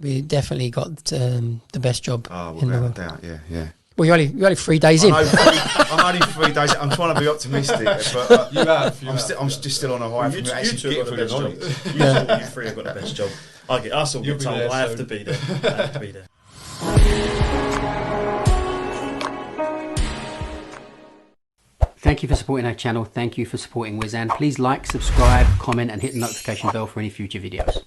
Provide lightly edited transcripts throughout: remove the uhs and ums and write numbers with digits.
we definitely got the best job in the world. Doubt, yeah. Well, you're only 3 days in. I'm only 3 days. I'm trying to be optimistic, but I'm just still on a high. You two have got the best job. You three have got the best job. I still get told I have to be there. I have to be there. Thank you for supporting our channel. Thank you for supporting Wizan. Please like, subscribe, comment, and hit the notification bell for any future videos.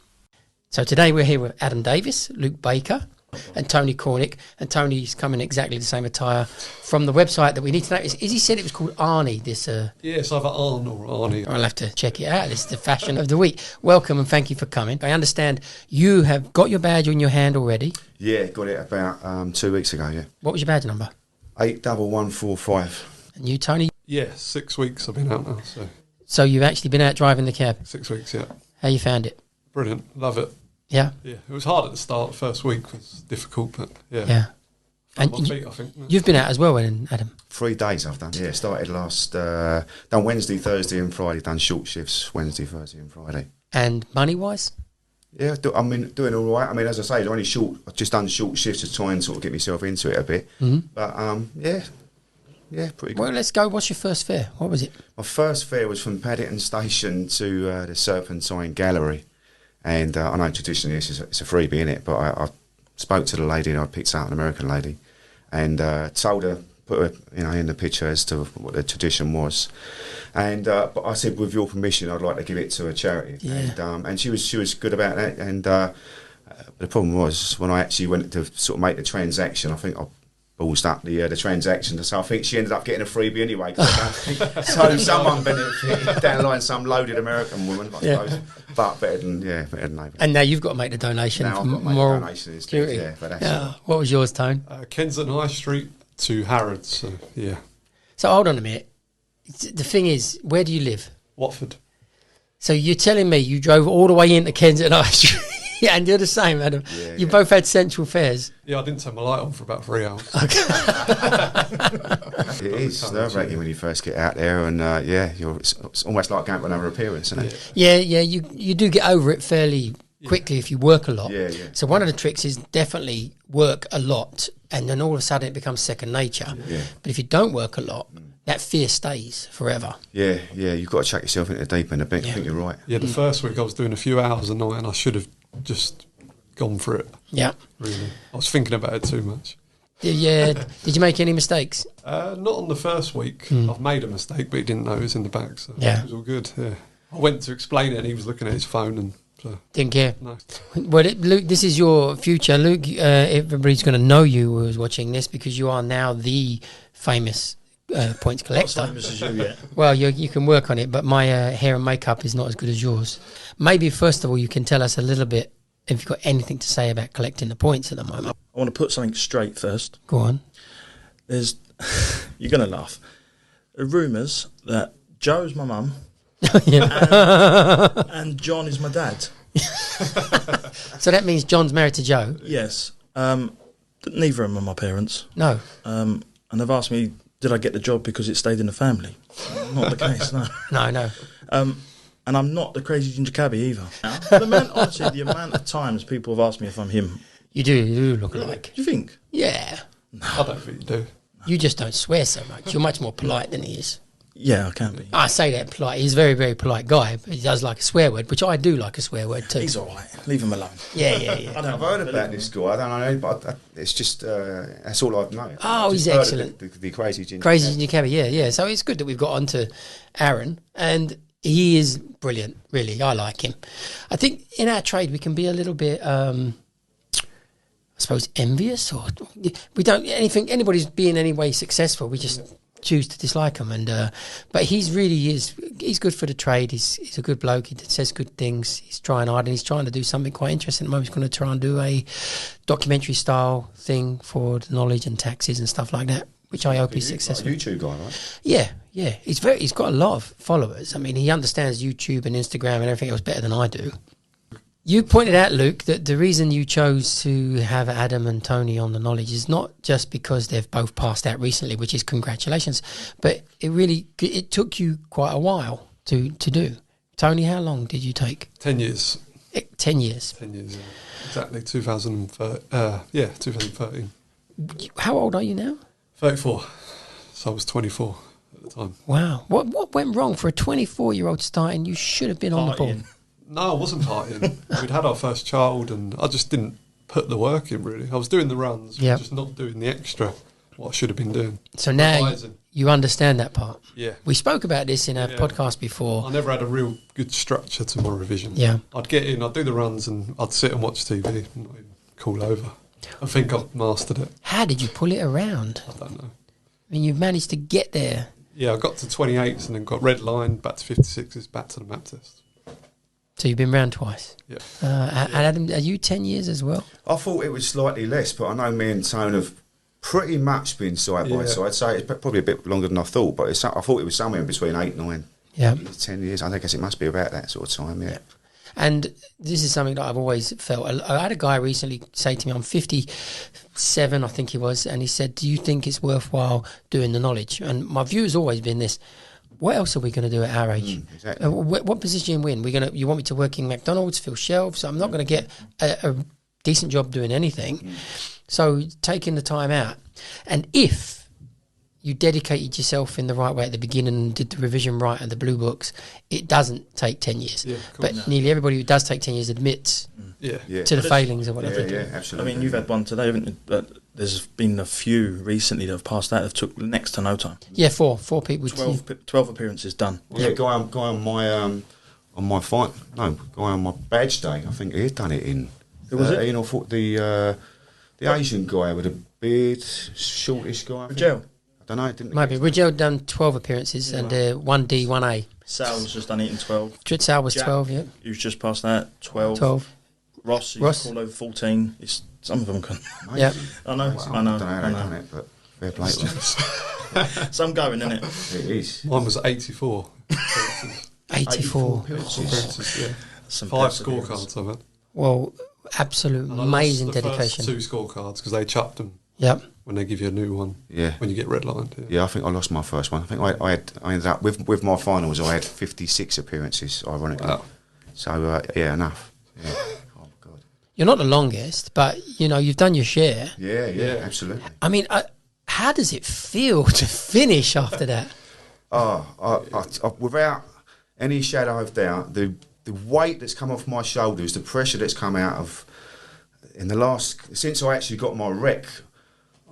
So today we're here with Adam Davis, Luke Baker, and Tony Cornick. And Tony's come in exactly the same attire from the website that we need to know. Is he said it was called Arnie? This yeah, it's either Arn or Arnie. I'll have to check it out. It's the fashion of the week. Welcome and thank you for coming. I understand you have got your badge on your hand already. Yeah, got it about 2 weeks ago. Yeah. What was your badge number? 81145. And you, Tony? Yeah, 6 weeks I've been out now. So you've actually been out driving the cab? 6 weeks, yeah. How you found it? Brilliant, love it. Yeah? Yeah, it was hard at the start. First week was difficult, but yeah. Yeah. And my feet, I think. You've been out as well, Adam? 3 days I've done. Yeah, started done Wednesday, Thursday and Friday, done short shifts Wednesday, Thursday and Friday. And money-wise? Yeah, I mean, doing all right. I mean, as I say, I've just done short shifts to try and sort of get myself into it a bit. Mm-hmm. But, yeah, pretty good. Well, let's go. What's your first fare? What was it? My first fare was from Paddington Station to the Serpentine Gallery. And I know traditionally it's a freebie, innit? But I spoke to the lady and I picked out an American lady and told her, put her in the picture as to what the tradition was. And but I said, with your permission, I'd like to give it to a charity. Yeah. And she was good about that. And the problem was when I actually went to sort of make the transaction, I think I ballsed up the transaction, so I think she ended up getting a freebie anyway. So someone benefited down the line, some loaded American woman, I suppose. But better than Labour. And now you've got to make the donation. Now for I've got to make moral the donation instead, security. yeah. But that's What was yours, Tone? Kensington High Street to Harrods. So, yeah. So hold on a minute. The thing is, where do you live? Watford. So you're telling me you drove all the way into Kensington High Street? Yeah, and you're the same, Adam. Yeah, you both had central fares. Yeah, I didn't turn my light on for about 3 hours. Okay. It is nerve-wracking when you first get out there, and it's almost like going for another appearance, isn't it? Yeah, you do get over it fairly quickly if you work a lot. Yeah. So one of the tricks is definitely work a lot, and then all of a sudden it becomes second nature. Yeah. But if you don't work a lot, that fear stays forever. Yeah, you've got to chuck yourself into the deep end a bit. I think you're right. Yeah, the first week I was doing a few hours a night, and I should have just gone for it. Yeah. Really. I was thinking about it too much. Yeah. Did you make any mistakes? Not on the first week. I've made a mistake, but he didn't know it was in the back, so it was all good. Yeah. I went to explain it and he was looking at his phone and didn't care. No. Well, Luke, this is your future. Luke, everybody's going to know you who's watching this because you are now the famous points collector. Not as famous as you yet. Well, you can work on it, but my hair and makeup is not as good as yours. Maybe first of all, you can tell us a little bit if you've got anything to say about collecting the points at the moment. I want to put something straight first. Go on. There's, you're going to laugh. There are rumours that Joe's my mum and John is my dad. So that means John's married to Joe? Yes. Neither of them are my parents. No. And they've asked me, did I get the job because it stayed in the family? Not the case, no. No. And I'm not the crazy ginger cabbie either. The amount of times people have asked me if I'm him. You do look alike. Do you think? Yeah. No. I don't think you do. You just don't swear so much. You're much more polite than he is. Yeah, I can be. I say that polite. He's a very, very polite guy, but he does like a swear word, which I do like a swear word too. He's all right. Leave him alone. Yeah. I've heard about this guy. I don't know, but it's just that's all I've known. Oh, he's excellent. The crazy ginger. Crazy ginger cabbie. Yeah. So it's good that we've got onto Aaron, and he is brilliant. Really, I like him. I think in our trade we can be a little bit, I suppose, envious, or we don't anybody's being any way successful. We just choose to dislike him, and but he's good for the trade. He's a good bloke. He says good things. He's trying hard, and he's trying to do something quite interesting at the moment. He's going to try and do a documentary style thing for the knowledge and taxes and stuff like that, which I hope he's successful. Like a YouTube guy, right? Yeah. He's got a lot of followers. I mean, he understands YouTube and Instagram and everything else better than I do. You pointed out, Luke, that the reason you chose to have Adam and Tony on the knowledge is not just because they've both passed out recently, which is congratulations, but it took you quite a while to do. Tony, how long did you take? 10 years. 10 years. 10 years, yeah. Exactly, 2013. How old are you now? 34. So I was 24 at the time. Wow. What went wrong for a 24-year-old starting? You should have been on the ball. No, I wasn't partying. We'd had our first child and I just didn't put the work in, really. I was doing the runs, just not doing the extra, what I should have been doing. So now you understand that part. Yeah. We spoke about this in our podcast before. I never had a real good structure to my revision. Yeah. I'd get in, I'd do the runs and I'd sit and watch TV and not even call over. I think I've mastered it. How did you pull it around? I don't know. I mean, you've managed to get there. Yeah, I got to 28s and then got red line, back to 56s, back to the map test. So you've been round twice? Yeah. And Adam, are you 10 years as well? I thought it was slightly less, but I know me and Tone have pretty much been side by side. So it's probably a bit longer than I thought, but I thought it was somewhere in between 8, 9, 10 years. I guess it must be about that sort of time, yeah. And this is something that I've always felt. I had a guy recently say to me, I'm 57, I think he was, and he said, do you think it's worthwhile doing the knowledge? And my view has always been this: what else are we going to do at our age? Exactly. What position you in? You want me to work in McDonald's, fill shelves? I'm not going to get a decent job doing anything. So taking the time out. And if you dedicated yourself in the right way at the beginning and did the revision right and the blue books, it doesn't take 10 years. Yeah, but nearly everybody who does take 10 years admits to the failings of what they're doing. Yeah, absolutely. I mean, you've had one today, haven't you? But there's been a few recently that have passed that, have took next to no time. Yeah, four people. 12 appearances done. Yeah, guy on my fight. No, guy on my badge day. I think he'd done it in. Who was it? I thought the Asian guy with a beard, shortish guy. Rigel. I don't know. It didn't. Maybe Rigel done 12 appearances and 1D, 1A. Sal's just done it in 12. Sal was Jack, 12, yeah. He was just past that, 12. 12. Ross called over 14. Some of them can. Yeah. I know. Well, I don't know how they've done it, but fair play to them. Some going, isn't it? It is. Mine was 84. 84. Appearances, yeah. Some 5 scorecards I've had. Well, absolute And I amazing lost the dedication. first 2 scorecards because they chopped them. Yep. When they give you a new one. Yeah. When you get redlined. Yeah, I think I lost my first one. I think I ended up with my finals. I had 56 appearances, ironically. Wow. So yeah, enough. Yeah. Oh God. You're not the longest, but you've done your share. Yeah, absolutely. I mean, how does it feel to finish after that? I, without any shadow of doubt, the weight that's come off my shoulders, the pressure that's come out of since I actually got my rec,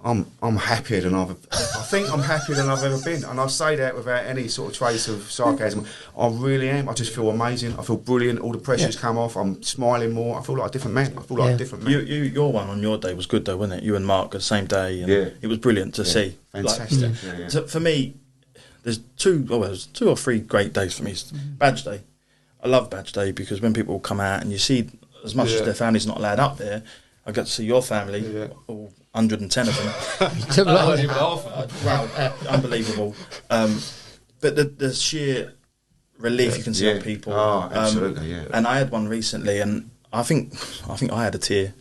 I'm happier than I think I'm happier than I've ever been, and I say that without any sort of trace of sarcasm. I really am. I just feel amazing. I feel brilliant. All the pressure's come off. I'm smiling more. I feel like a different man. Your one on your day was good though, wasn't it? You and Mark the same day, and it was brilliant to see. Fantastic. So for me, there's two or three great days for me. Badge day. I love badge day because when people come out and you see, as much as their family's not allowed up there, I got to see your family, all 110 of them. Wow, unbelievable. But the sheer relief you can see on people. Oh, absolutely, yeah. And I had one recently, and I think I had a tear.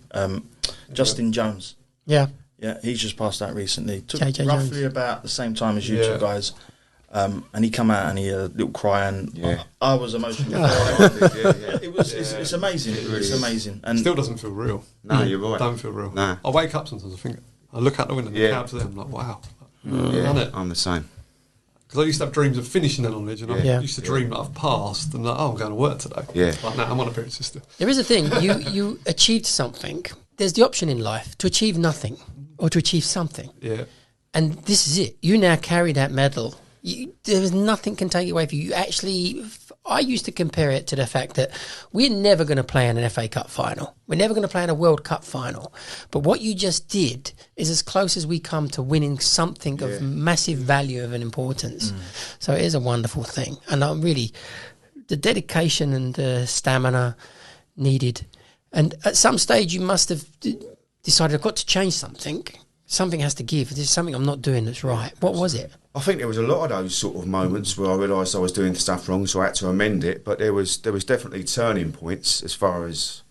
Justin Jones. Yeah. Yeah, he's just passed that recently. Took JJ roughly Jones. about the same time as you two guys. And he come out and he had a little cry, and I was emotional. It's amazing. It's amazing. And still doesn't feel real. No, you're right. Don't feel real. No. I wake up sometimes. I look out the window and the clouds there. I'm like, wow. Done it. I'm the same. Because I used to have dreams of finishing the knowledge, and I used to dream that I've passed, and like, I'm going to work today. Yeah. But now I'm on appearance system. There is a thing. You achieved something. There's the option in life to achieve nothing or to achieve something. Yeah. And this is it. You now carry that medal. There's nothing can take it away from you. I used to compare it to the fact that we're never going to play in an FA Cup final. We're never going to play in a World Cup final. But what you just did is as close as we come to winning something of massive value and importance. So it is a wonderful thing. And I'm really, the dedication and the stamina needed. And at some stage you must have decided I've got to change something. Something has to give. There's something I'm not doing that's right. What was it? I think there was a lot of those sort of moments where I realised I was doing stuff wrong, so I had to amend it. But there was definitely turning points as far as,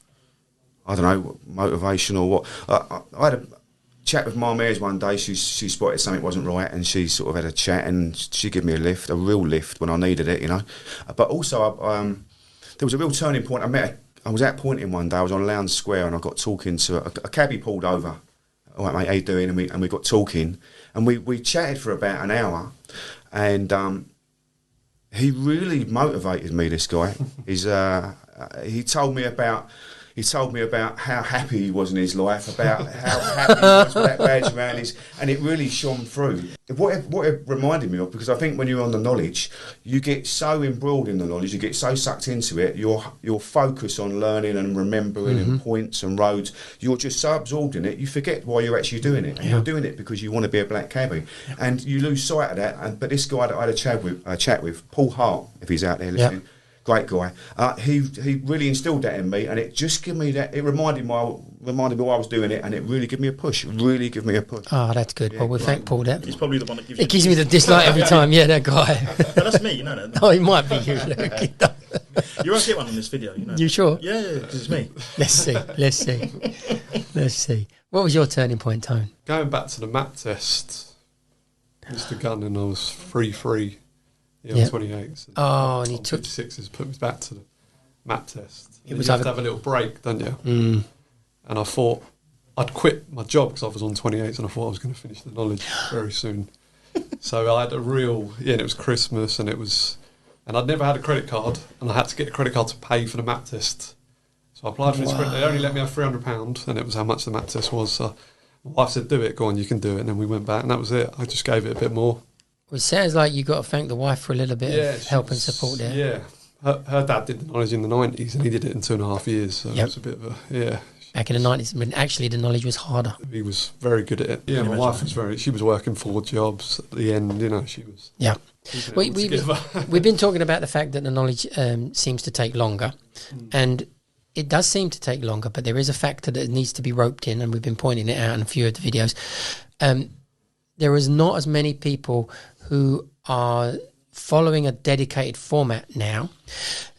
I don't know, motivation or what. I had a chat with Mum Ayres one day. She spotted something wasn't right, and she sort of had a chat, and she gave me a real lift when I needed it, But also, there was a real turning point. I met was out pointing one day. I was on Lowndes Square and I got talking to a cabbie pulled over. All right, mate, how you doing? And we got talking, and we chatted for about an hour, and he really motivated me. This guy, he told me about how happy he was in his life, about how happy he was with that badge around his, and it really shone through. What it reminded me of, because I think when you're on the knowledge, you get so embroiled in the knowledge, you get so sucked into it, your focus on learning and remembering and points and roads, you're just so absorbed in it, you forget why you're actually doing it. And you're doing it because you want to be a black cabbie, and you lose sight of that. But this guy that I had a chat with, Paul Hart, if he's out there listening. Yep. Great guy. He really instilled that in me, and it just gave me that. It reminded me why I was doing it, and it really gave me a push. Really give me a push. Oh, that's good. Yeah, well, we thank Paul. That he's probably the one that gives. It gives me the dislike every time. Yeah, that guy. No, that's me. You know that. Oh, he might be you, Luke. You won't get one in this video. You know. You sure? Yeah, because it's me. Let's see. What was your turning point, Tone? Going back to the map test, Mr. Gunn, and I was 3-3. Yeah, 28. Oh, and he took 56s, put me back to the map test. It was you have to have a little break, don't you? Mm. And I thought I'd quit my job because I was on 28s, and I thought I was going to finish the knowledge very soon. So I had a real, and it was Christmas, and I'd never had a credit card, and I had to get a credit card to pay for the map test. So I applied for this credit. They only let me have £300, and it was how much the map test was. So my wife said, "Do it, go on, you can do it." And then we went back, and that was it. I just gave it a bit more. Well, it sounds like you got to thank the wife for a little bit of help and support there. Yeah, her dad did the knowledge in the 90s, and he did it in 2.5 years. So it was a bit of a Back in the 90s, when actually the knowledge was harder. He was very good at it. Yeah, my wife was she was working 4 jobs at the end. You know, she was. Yeah, we've been talking about the fact that the knowledge seems to take longer, and it does seem to take longer. But there is a factor that needs to be roped in, and we've been pointing it out in a few of the videos. There is not as many people who are following a dedicated format now.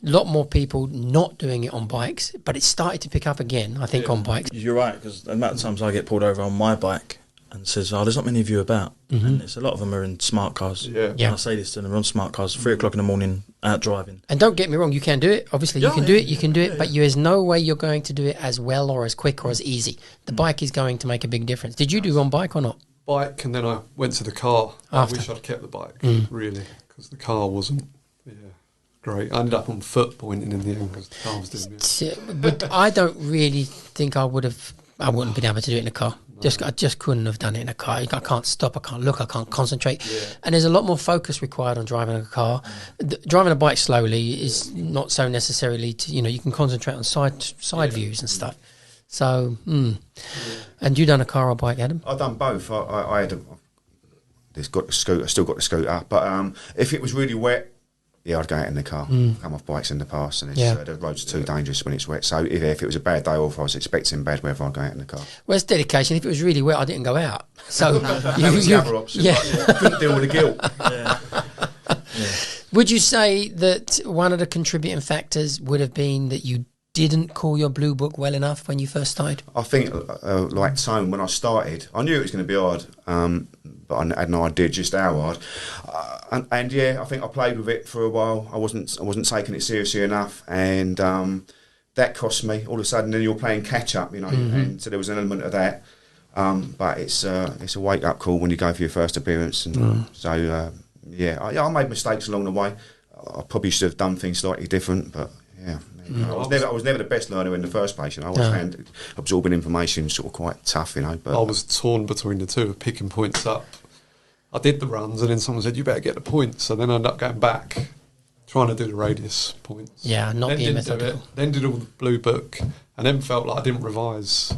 A lot more people not doing it on bikes, but it's started to pick up again, I think, on bikes. You're right, because the amount of times I get pulled over on my bike and says, "Oh, there's not many of you about." And a lot of them are in smart cars. Yeah. And I say this to them, they're on smart cars, 3 o'clock in the morning, out driving. And don't get me wrong, you can do it. Obviously, you can do it, but there's no way you're going to do it as well or as quick or as easy. The bike is going to make a big difference. Did you do on bike or not? Bike, and then I went to the car. After. I wish I'd kept the bike, really, because the car wasn't great. I ended up on foot pointing in the end because the car was doing me. But I don't really think I wouldn't have been able to do it in a car. No. I just couldn't have done it in a car. I can't stop, I can't look, I can't concentrate. Yeah. And there's a lot more focus required on driving a car. Driving a bike slowly is not so necessarily you can concentrate on side views and stuff. So, and you done a car or bike, Adam? I've done both. I had got the scooter, still got the scooter, but if it was really wet, I'd go out in the car. Come off bikes in the past, and the roads are too dangerous when it's wet. So if it was a bad day, or if I was expecting bad weather, I'd go out in the car. Well, it's dedication. If it was really wet, I didn't go out. So that was the other option. Couldn't deal with the guilt. Would you say that one of the contributing factors would have been that you didn't call your blue book well enough when you first started? I think, like Tone, when I started, I knew it was going to be hard, but I had no idea just how hard. And I think I played with it for a while. I wasn't taking it seriously enough, and that cost me. All of a sudden, then you're playing catch up, and so there was an element of that. But it's a wake up call when you go for your first appearance, and I made mistakes along the way. I probably should have done things slightly different, but I was never the best learner in the first place. I always found absorbing information sort of quite tough. But I was torn between the two of picking points up. I did the runs, and then someone said, "You better get the points." So then I ended up going back, trying to do the radius points. Yeah, not being methodical. Then did all the blue book, and then felt like I didn't revise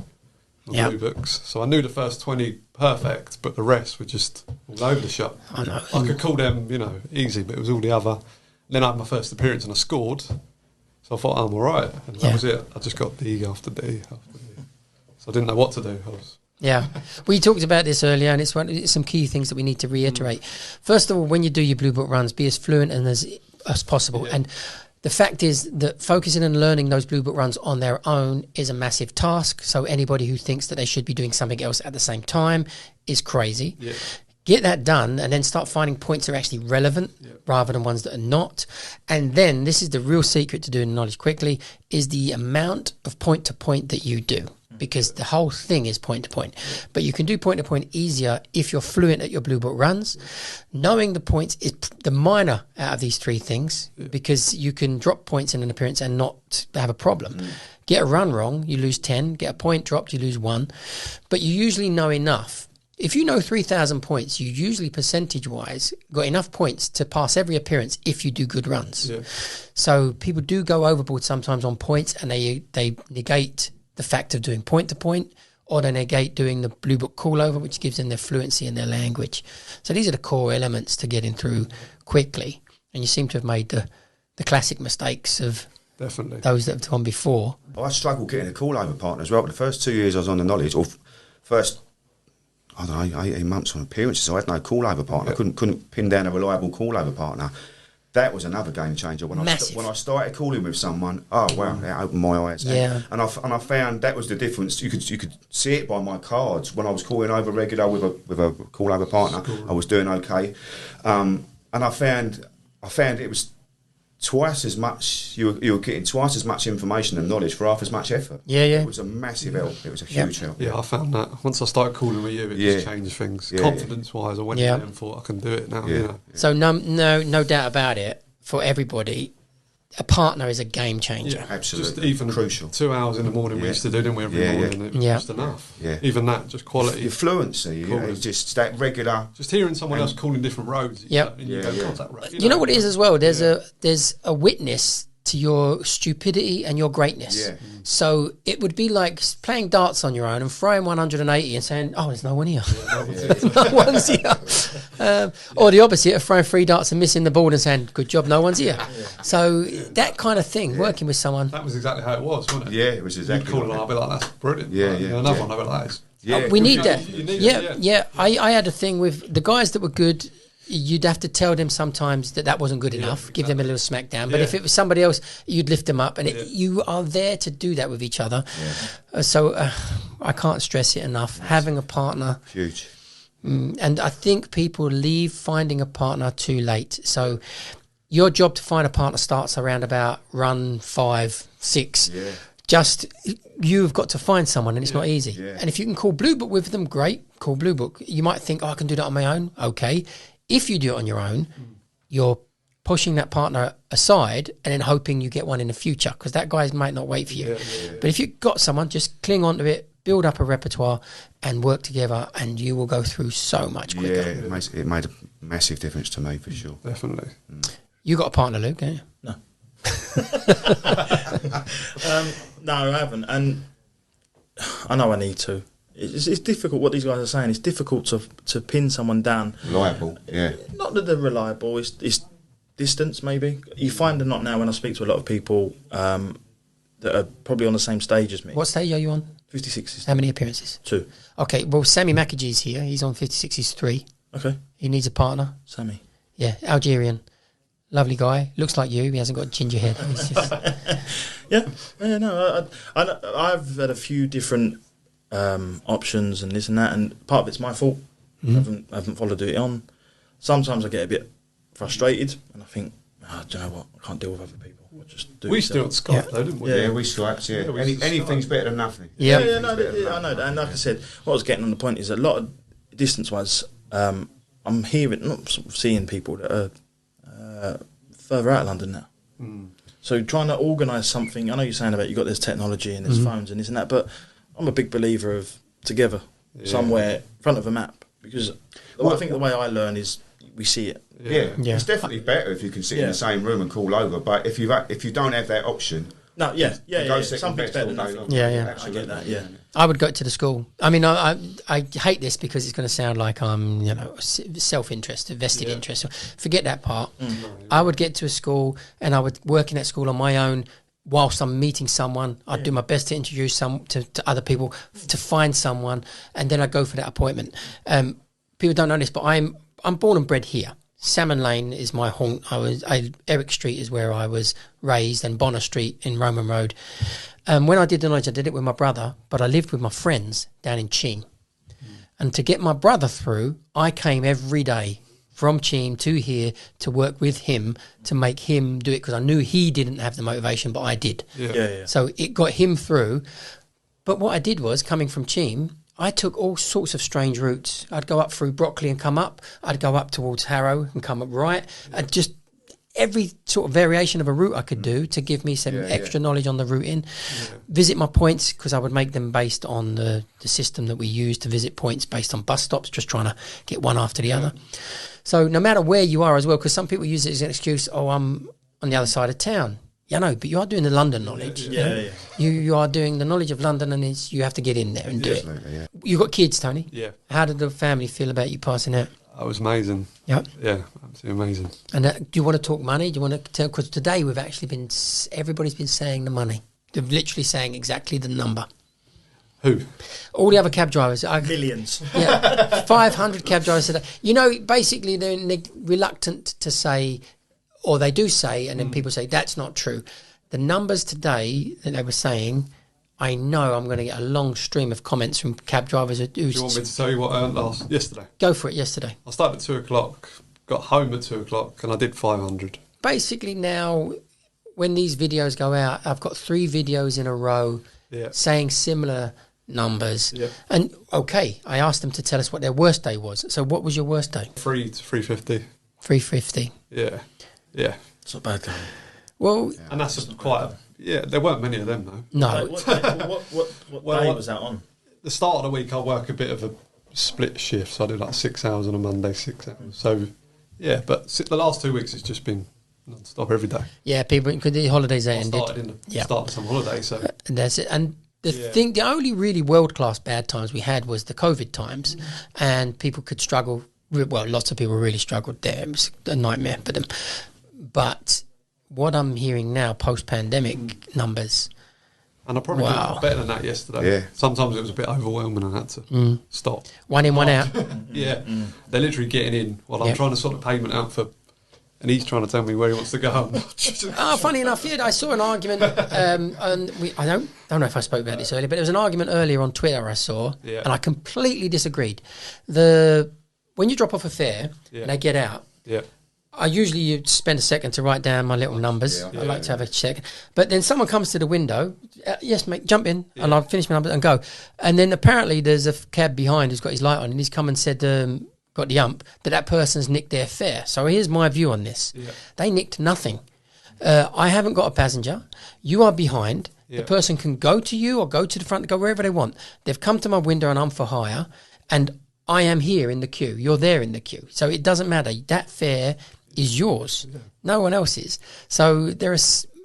the blue books. So I knew the first 20 perfect, but the rest were just all over the shop. I know. I could call them, easy, but it was all the other. Then I had my first appearance, and I scored. So I thought, I'm all right. And that was it. I just got D after D after D. So I didn't know what to do. We talked about this earlier, and it's some key things that we need to reiterate. First of all, when you do your blue book runs, be as fluent and as possible. Yeah. And the fact is that focusing and learning those blue book runs on their own is a massive task. So anybody who thinks that they should be doing something else at the same time is crazy. Yeah. Get that done, and then start finding points that are actually relevant rather than ones that are not. And then this is the real secret to doing knowledge quickly, is the amount of point to point that you do, because the whole thing is point to point. But you can do point to point easier if you're fluent at your blue book runs. Knowing the points is the minor out of these three things, because you can drop points in an appearance and not have a problem. Get a run wrong, you lose 10. Get a point dropped, you lose 1. But you usually know enough. If you know 3,000 points, you usually percentage-wise got enough points to pass every appearance if you do good runs. Yeah. So people do go overboard sometimes on points, and they negate the fact of doing point-to-point, or they negate doing the blue book call-over, which gives them their fluency in their language. So these are the core elements to getting through quickly. And you seem to have made the classic mistakes of definitely those that have gone before. I struggled getting a call-over partner as well. But the first 2 years I was on the knowledge, or first, I don't know, 18 months on appearances, I had no call-over partner. I couldn't pin down a reliable call-over partner. That was another game changer when I started calling with someone. Oh wow, that opened my eyes. Yeah. And I found that was the difference. You could see it by my cards when I was calling over regular with a call over partner. I was doing okay, and I found it was twice as much. You were getting twice as much information and knowledge for half as much effort. Yeah. It was a massive help. It was a huge help. Yeah, I found that once I started calling with you, it just changed things. Confidence-wise, I went in there and thought I can do it now. Yeah. You know. So no doubt about it. For everybody, a partner is a game changer. Yeah, absolutely. Just even crucial. 2 hours in the morning we used to do, didn't we, every morning? It was just enough. Yeah. Even that, just quality. Your fluency, just that regular. Just hearing someone else calling different roads. Yep. You go, God, that road. You know what it is as well? There's a witness to your stupidity and your greatness. Yeah. So it would be like playing darts on your own and throwing 180 and saying, "Oh, there's no one here. No one's here." Or the opposite of throwing 3 darts and missing the ball and saying, "Good job, no one's here." So that kind of thing, working with someone. That was exactly how it was, wasn't it? Yeah, it was exactly. You'd call it, I'll be like, "That's brilliant." Yeah, like, another one, I'll be like, "That." We need that. You need it, yeah. I had a thing with the guys that were good. You'd have to tell them sometimes that wasn't good enough. Give them a little smack down. But if it was somebody else, you'd lift them up. And you are there to do that with each other. Yeah. So I can't stress it enough. Having a partner. Huge. And I think people leave finding a partner too late. So your job to find a partner starts around about run 5, 6. Yeah. Just you've got to find someone, and it's not easy. Yeah. And if you can call Blue Book with them, great. Call Blue Book. You might think, I can do that on my own. Okay. If you do it on your own, you're pushing that partner aside and then hoping you get one in the future, because that guy might not wait for you. But if you've got someone, just cling on to it, build up a repertoire and work together, and you will go through so much quicker. Yeah, it made a massive difference to me, for sure. Definitely. You got a partner, Luke, haven't you? No. No, I haven't. And I know I need to. It's difficult what these guys are saying. It's difficult to pin someone down. Reliable, yeah. Not that they're reliable. It's distance, maybe. You find them not now when I speak to a lot of people that are probably on the same stage as me. What stage are you on? 56. How many appearances? 2. Okay, well, Sammy Makegee's here. He's on 56's 3. Okay. He needs a partner. Sammy. Yeah, Algerian. Lovely guy. Looks like you. He hasn't got ginger hair. He's just... No. I've had a few different options and this and that, and part of it's my fault. I haven't followed it on. Sometimes I get a bit frustrated and I think, do you know what, I can't deal with other people. I'll just do we it still at Skype though, didn't we? Yeah, we Skyped, anything's better than nothing. I know that. And like I said, what I was getting on the point is a lot of distance wise, I'm hearing, not sort of seeing people that are further out of London now. So trying to organise something, I know you're saying about this technology and there's phones and this and that, but I'm a big believer of together, somewhere in front of a map, because I think the way I learn is we see it. Yeah. It's definitely better if you can sit in the same room and call over, but if you don't have that option, something's better than nothing. I get that. I would go to the school. I mean, I hate this because it's going to sound like I'm, self-interest, vested interest. Forget that part. I would get to a school and I would work in that school on my own. Whilst I'm meeting someone, I'd do my best to introduce to other people, to find someone, and then I'd go for that appointment. People don't know this, but I'm born and bred here. Salmon Lane is my haunt. Eric Street is where I was raised, and Bonner Street in Roman Road. When I did the knowledge, I did it with my brother, but I lived with my friends down in Ching. And to get my brother through, I came every day from Cheam to here to work with him to make him do it, because I knew he didn't have the motivation, but I did. Yeah. So it got him through. But what I did was, coming from Cheam, I took all sorts of strange routes. I'd go up through Brockley and come up. I'd go up towards Harrow and come up right. I'd just every sort of variation of a route I could do to give me some extra knowledge on the routing. Visit my points, because I would make them based on the system that we use to visit points based on bus stops, just trying to get one after the other. So no matter where you are as well, because some people use it as an excuse, oh, I'm on the other side of town. Yeah, no, but you are doing the London knowledge. You are doing the knowledge of London, and you have to get in there and do it. Yeah. You got kids, Tony? Yeah. How did the family feel about you passing out? That was amazing. Yep. Yeah, absolutely amazing. And do you want to talk money? Do you want to tell? Because today we've actually everybody's been saying the money. They're literally saying exactly the number. Who? All the other cab drivers. Millions. Yeah, 500 cab drivers today. You know, basically they're reluctant to say, or they do say, and then people say that's not true. The numbers today that they were saying, I know I'm going to get a long stream of comments from cab drivers. Do you want me to tell you what I earned yesterday? Go for it. Yesterday. I started at 2 o'clock, got home at 2 o'clock, and I did 500. Basically now, when these videos go out, I've got 3 videos in a row saying similar numbers. Yeah. And okay, I asked them to tell us what their worst day was. So what was your worst day? 3 to 350. 350. Yeah. It's not bad going. Well, And that's quite a... Yeah, there weren't many of them, though. no. What Well, day was that on? The start of the week, I work a bit of a split shift, so I do like 6 hours on a Monday, 6 hours. So, yeah, but the last 2 weeks, it's just been non-stop every day. Yeah, people, because the holidays I ended. started in the start of some holiday, so... And that's it. And the only really world-class bad times we had was the COVID times, and people could struggle. Well, lots of people really struggled there. It was a nightmare for them. But what I'm hearing now, post-pandemic numbers... And I probably did better than that yesterday. Yeah. Sometimes it was a bit overwhelming and I had to stop. One in, one out. Yeah. They're literally getting in while I'm trying to sort the payment out for... And he's trying to tell me where he wants to go. Funny enough, I saw an argument, and I don't know if I spoke about this earlier, but there was an argument earlier on Twitter I saw, and I completely disagreed. When you drop off a fare and they get out, I usually spend a second to write down my little numbers. I like to have a check. But then someone comes to the window, yes, mate, jump in, and I'll finish my numbers and go. And then apparently there's a cab behind who's got his light on, and he's come and said, got the ump, that person's nicked their fare. So here's my view on this. They nicked nothing. I haven't got a passenger. You are behind. The person can go to you or go to the front, go wherever they want. They've come to my window and I'm for hire, and I am here in the queue. You're there in the queue. So it doesn't matter. That fare is yours. No one else's. So there are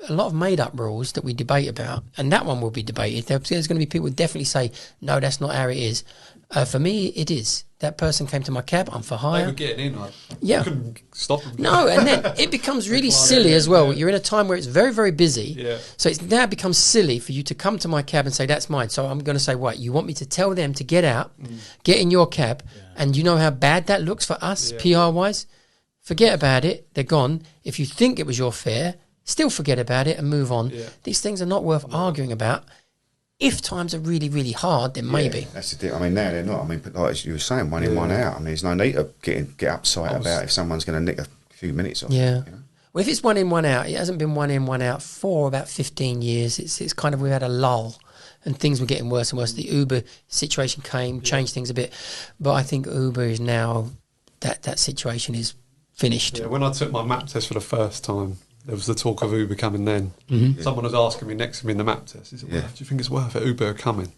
a lot of made-up rules that we debate about, and that one will be debated. There's going to be people who definitely say, no, that's not how it is. For me, it is. That person came to my cab, I'm for hire. They were getting in. I couldn't stop them. No, and then it becomes really silly as well. You're in a time where it's very, very busy. So it now becomes silly for you to come to my cab and say, that's mine. So I'm going to say, what? You want me to tell them to get out, get in your cab, and you know how bad that looks for us, PR-wise? Forget about it. They're gone. If you think it was your fare, still forget about it and move on. These things are not worth arguing about. If times are really, really hard, then maybe. That's the thing. I mean, now they're not. I mean, like you were saying, one in, one out. I mean, there's no need to get uptight about if someone's going to nick a few minutes off. Yeah. You know? Well, if it's one in, one out, it hasn't been one in, one out for about 15 years. It's kind of, we've had a lull and things were getting worse and worse. The Uber situation came, changed things a bit. But I think Uber is now, that situation is finished. Yeah, when I took my map test for the first time, there was the talk of Uber coming then. Someone was asking me next to me in the map test, do you think it's worth it, Uber coming?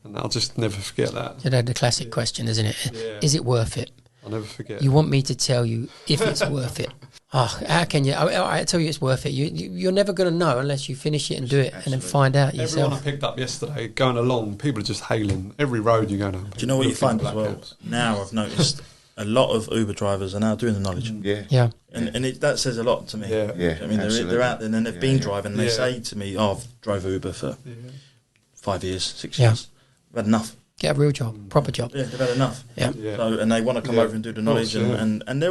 And I'll just never forget that. You know, the classic question, isn't it? Yeah. Is it worth it? I'll never forget. You want me to tell you if it's worth it. Oh, how can you? I tell you it's worth it. You're never going to know unless you finish it and do it and then find out yourself. Everyone I picked up yesterday, going along, people are just hailing every road you go down. Do you know what you find as well? Now I've noticed a lot of Uber drivers are now doing the knowledge. Yeah. And that says a lot to me. Yeah, I mean, they're out there and then they've been driving and they say to me, oh, I've drove Uber for 5 years, 6 years. I've had enough. Get a real job, proper job. Yeah, they've had enough. Yeah. So, and they want to come over and do the knowledge, and they're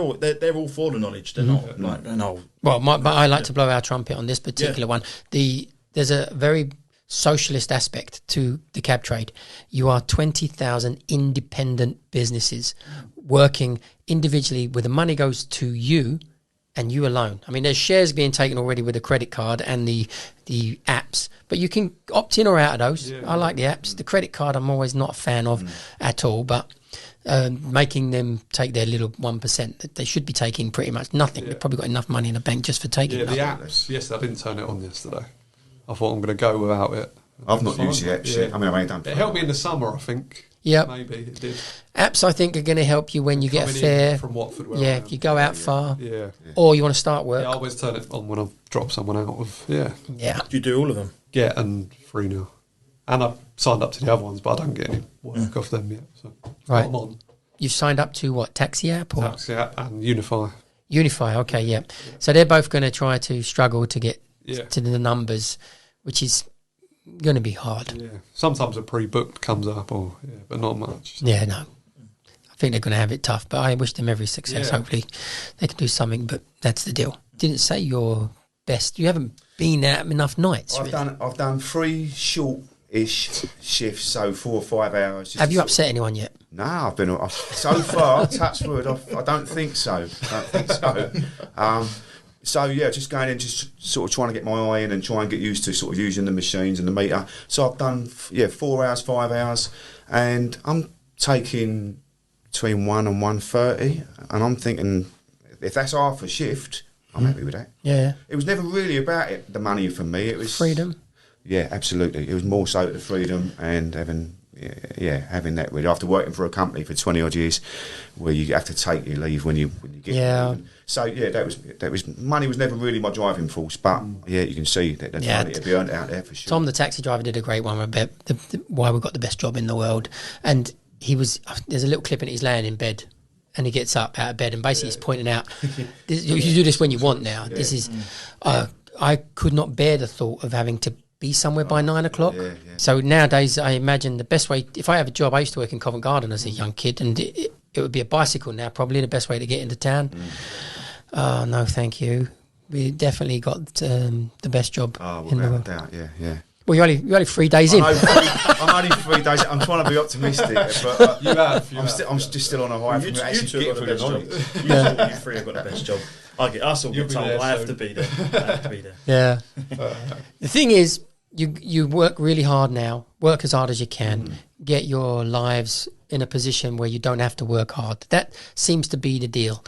all for the knowledge. They're not like, no. Well, but I like to blow our trumpet on this particular one. There's a very socialist aspect to the cab trade. You are 20,000 independent businesses working individually where the money goes to you and you alone. I mean, there's shares being taken already with the credit card and the apps, but you can opt in or out of those. I like the apps. The credit card I'm always not a fan of at all, but making them take their little 1%, they should be taking pretty much nothing. They've probably got enough money in the bank just for taking the nothing. apps. Yes, I didn't turn it on yesterday. I thought I'm going to go without it. I've not used the apps yet. I mean, I ain't done. It helped me in the summer, I think. Yeah, maybe it did. Apps, I think, are going to help you when you get a fare. From Watford, where yeah, if you go out far. Yeah. Or you want to start work. Yeah, I always turn it on when I drop someone out of. Yeah. Yeah. Do you do all of them? Yeah, and free now. And I've signed up to the other ones, but I don't get any work off them yet. So Right. I'm on. You've signed up to what, Taxi app? Or? Taxi app and Unify. Unify, okay, yeah. So they're both going to try to struggle to get to the numbers, which is going to be hard. Yeah. Sometimes a pre-booked comes up, but not much. Yeah, no. I think they're going to have it tough, but I wish them every success. Yeah. Hopefully they can do something, but that's the deal. Didn't say your best. You haven't been out enough nights. I've done 3 short-ish shifts, so 4 or 5 hours. Have you upset anyone yet? No, I've been so far. Touch wood. I don't think so. So yeah, just going in, just sort of trying to get my eye in and try and get used to sort of using the machines and the meter. So I've done 4 hours, 5 hours, and I'm taking between 1 and 1:30, and I'm thinking if that's half a shift, I'm happy with that. Yeah. It was never really about the money for me. It was Freedom. Yeah, absolutely. It was more so the freedom and having that really. After working for a company for 20 odd years, where you have to take your leave when you get leave. So yeah, that was money was never really my driving force, but yeah, you can see that there's money to be earned out there for sure. Tom, the taxi driver, did a great one about why we got the best job in the world, and there's a little clip in it. He's laying in bed, and he gets up out of bed, and basically he's pointing out, you do this when you want now. Yeah. This is, I could not bear the thought of having to be somewhere by 9 o'clock. Yeah. So nowadays, I imagine the best way, if I have a job, I used to work in Covent Garden as a young kid, and it would be a bicycle now, probably the best way to get into town. Oh, no, thank you. We definitely got the best job in the world. Doubt, yeah. Well, you're only 3 days in. I'm only 3 days. I'm trying to be optimistic, but I'm just still on a high. You two have got the best job. You 3 have got the best job. Us all get told I have to be there. Yeah. The thing is, you work really hard now. Work as hard as you can. Get your lives in a position where you don't have to work hard. That seems to be the deal.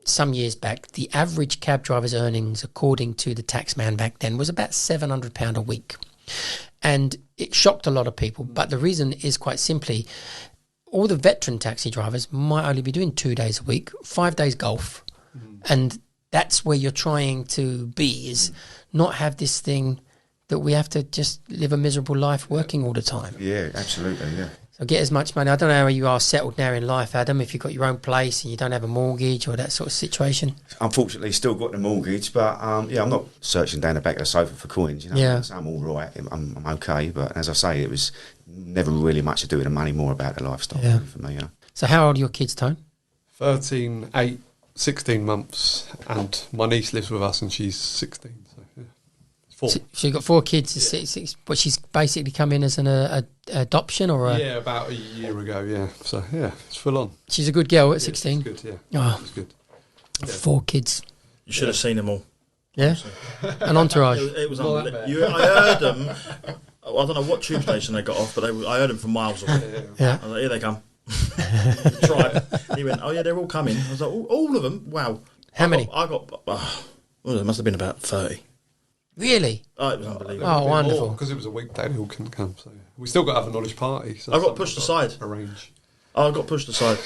Some years back, the average cab driver's earnings, according to the taxman back then, was about £700 a week. And it shocked a lot of people. But the reason is quite simply, all the veteran taxi drivers might only be doing 2 days a week, 5 days golf. And that's where you're trying to be, is not have this thing that we have to just live a miserable life working all the time. Yeah, absolutely, yeah. So get as much money. I don't know how you are settled now in life, Adam, if you've got your own place and you don't have a mortgage or that sort of situation. Unfortunately, still got the mortgage, but I'm not searching down the back of the sofa for coins. So I'm all right. I'm okay, but as I say, it was never really much to do with the money, more about the lifestyle really for me. So how old are your kids, Tone? 13, 8, 16 months, and my niece lives with us and she's 16. So yeah. 4. So you've got 4 kids, six, but she's basically come in as an adoption or a... Yeah, about a year ago, yeah. So yeah, it's full on. She's a good girl at 16? She's good, She's good. Yeah. 4 kids. You should have seen them all. Yeah? An entourage. It was unbelievable. I heard them. I don't know what tube station they got off, but I heard them from miles away. Yeah. I was like, here they come. Tried. He went, oh yeah, they're all coming. I was like, all of them? Wow. How many? I got there must have been about 30. Really? Oh, it was unbelievable. Oh, wonderful. Because it was a weekday, they all couldn't come. So we still got to have a knowledge party. So I got pushed aside. Arrange. I got pushed aside.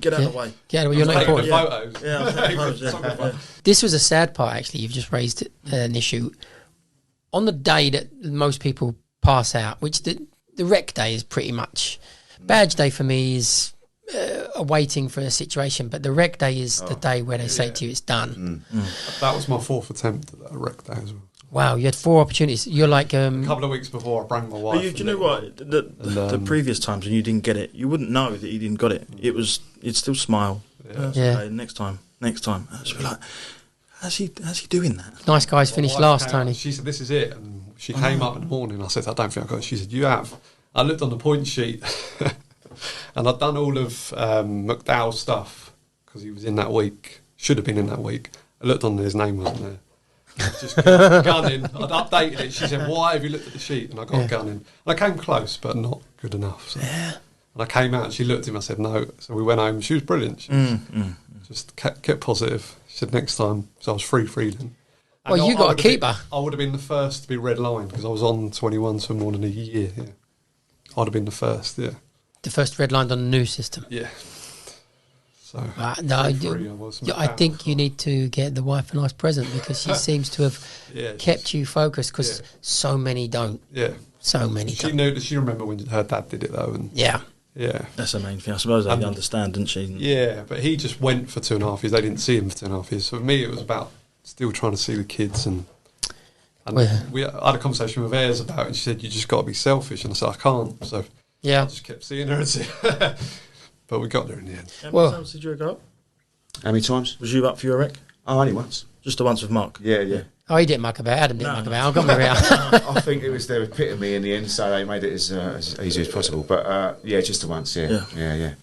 Get out of the way. Get out of the way. You're not important. Photos. Yeah, I was taking photos. Yeah. This was a sad part, actually. You've just raised an issue. On the day that most people pass out, which the rec day is pretty much... Badge day for me is waiting for a situation, but the rec day is the day where they say to you it's done. That was my 4th attempt at that rec day as well. Wow, you had 4 opportunities. You're like... a couple of weeks before I rang my wife. But do you know what? The previous times when you didn't get it, you wouldn't know that you didn't got it. You'd still smile. Yeah. Okay, next time. I just be like, how's he doing that? Nice guys finished last, Tony. She said, this is it. And She came up in the morning. I said, I don't think I've got it. She said, you have. I looked on the point sheet and I'd done all of McDowell's stuff because he was in that week. Should have been in that week. I looked on there, his name wasn't there. I just got gunning. I'd updated it. She said, why have you looked at the sheet? And I got gunning. And I came close, but not good enough. So. Yeah. And I came out and she looked at him. I said, no. So we went home. She was brilliant. She was just kept positive. She said, next time. So I was free then. Well, you got a keeper. I would have been the first to be red line because I was on 21s for more than a year. Yeah. I'd have been the first, yeah. The first red lined on the new system. Yeah. So I think you need to get the wife a nice present because she seems to have kept you focused because so many don't. Yeah. So many don't. She remember when her dad did it though. And yeah. That's the main thing. I suppose they understand, didn't she? Yeah, but he just went for 2.5 years. They didn't see him for 2.5 years. So for me, it was about still trying to see the kids. And I had a conversation with Ayers about it and she said, you just got to be selfish. And I said, I can't. So I just kept seeing her and see. But we got there in the end. How many times did you go up? How many times? Was you up for your wreck? Oh, only once. Just the once with Mark? Yeah. Oh, he didn't muck about. Adam didn't muck about. I got me around. I think it was their epitome in the end, so they made it as easy as possible. But just the once, yeah.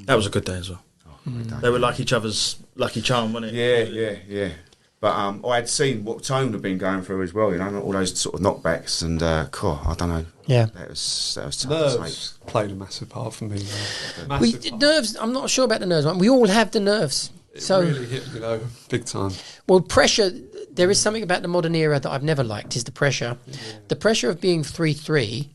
That was a good day as well. They were like each other's lucky charm, weren't it? Yeah. But I had seen what Tone had been going through as well, you know, all those sort of knockbacks and, I don't know. Yeah. That was tough. Nerves played a massive part for me. Nerves, I'm not sure about the nerves. We all have the nerves. It really hit me, though, big time. Well, pressure, there is something about the modern era that I've never liked, is the pressure. Yeah. The pressure of being 3-3